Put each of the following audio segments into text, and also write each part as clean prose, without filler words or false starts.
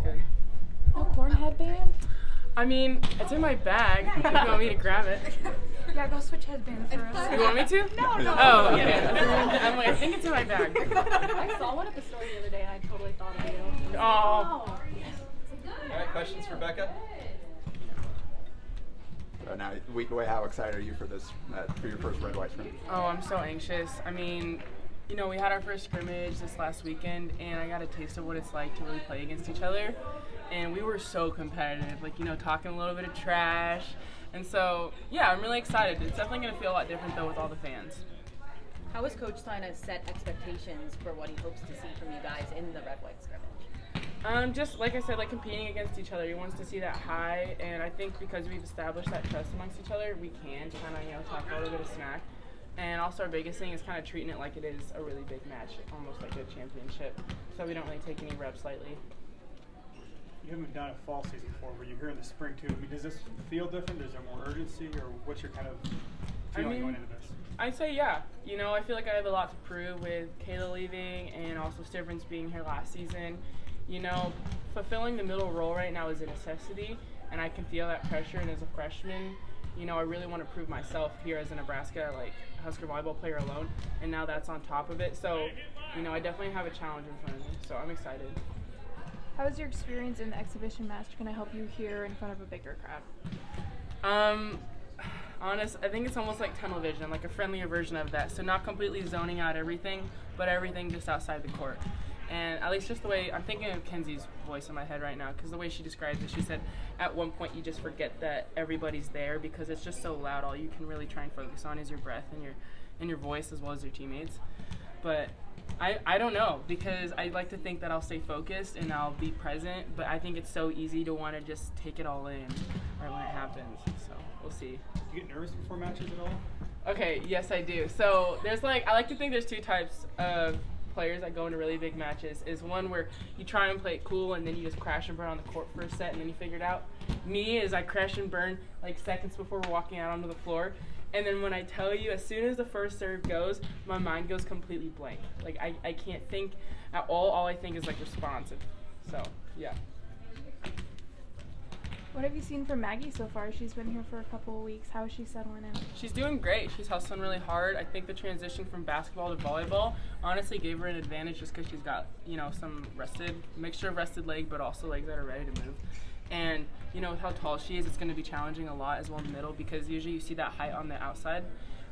good. No corn headband? I mean, it's in my bag if you want me to grab it. Yeah, go switch headbands for us. You want me to? No. Oh, okay. I'm like, I think it's in my bag. I saw one at the store the other day and I totally thought of you. Oh. All right, questions for Bekka? Now, a week away, how excited are you for this, for your first Red-White Scrimmage? Oh, I'm so anxious. I mean, you know, we had our first scrimmage this last weekend, and I got a taste of what it's like to really play against each other. And we were so competitive, like, you know, talking a little bit of trash. And so, yeah, I'm really excited. It's definitely going to feel a lot different, though, with all the fans. How is Coach trying to set expectations for what he hopes to see from you guys in the Red-White Scrimmage? Just like I said, like competing against each other. He wants to see that high, and I think because we've established that trust amongst each other, we can kind of, you know, talk a little bit of smack. And also our biggest thing is kind of treating it like it is a really big match, almost like a championship. So we don't really take any reps lightly. You haven't done a fall season before, but you're here in the spring too. I mean, does this feel different? Is there more urgency, or what's your kind of feeling going into this? I'd say yeah. You know, I feel like I have a lot to prove with Kayla leaving and also Stivrins being here last season. You know, fulfilling the middle role right now is a necessity, and I can feel that pressure. And as a freshman, you know, I really want to prove myself here as a Nebraska, like, Husker volleyball player alone, and now that's on top of it. So, you know, I definitely have a challenge in front of me, so I'm excited. How was your experience in the exhibition match? Can I help you here in front of a bigger crowd? I think it's almost like tunnel vision, like a friendlier version of that. So not completely zoning out everything, but everything just outside the court. And at least just the way, I'm thinking of Kenzie's voice in my head right now, because the way she describes it, she said at one point you just forget that everybody's there because it's just so loud. All you can really try and focus on is your breath and your voice as well as your teammates. But I don't know, because I like to think that I'll stay focused and I'll be present, but I think it's so easy to want to just take it all in right when it happens. So we'll see. Do you get nervous before matches at all? Okay, yes I do. So there's I like to think there's two types of players that go into really big matches. Is one where you try and play it cool and then you just crash and burn on the court for a set and then you figure it out. Me is I crash and burn like seconds before we're walking out onto the floor. And then when I tell you, as soon as the first serve goes, my mind goes completely blank. Like I can't think at all. All I think is like responsive. So yeah. What have you seen from Maggie so far? She's been here for a couple of weeks. How is she settling in? She's doing great. She's hustling really hard. I think the transition from basketball to volleyball honestly gave her an advantage just because she's got, you know, some mixture of rested leg, but also legs that are ready to move. And, you know, with how tall she is, it's going to be challenging a lot as well in the middle because usually you see that height on the outside.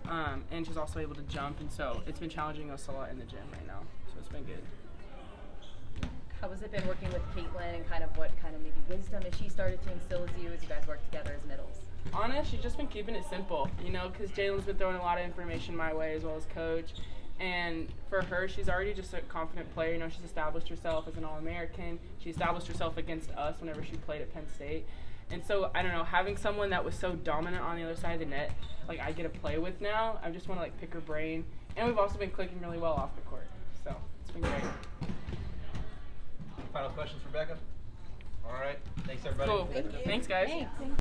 And she's also able to jump, and so it's been challenging us a lot in the gym right now. So it's been good. How has it been working with Caitlin, and kind of what kind of maybe wisdom has she started to instill as you guys work together as middles? Honest, she's just been keeping it simple, you know, because Jalen's been throwing a lot of information my way as well as coach. And for her, she's already just a confident player. You know, she's established herself as an All-American. She established herself against us whenever she played at Penn State. And so, I don't know, having someone that was so dominant on the other side of the net, like I get to play with now, I just want to like pick her brain. And we've also been clicking really well off the court. So it's been great. Final questions for Bekka? All right. Thanks, everybody. Cool. Thanks, guys. Thanks.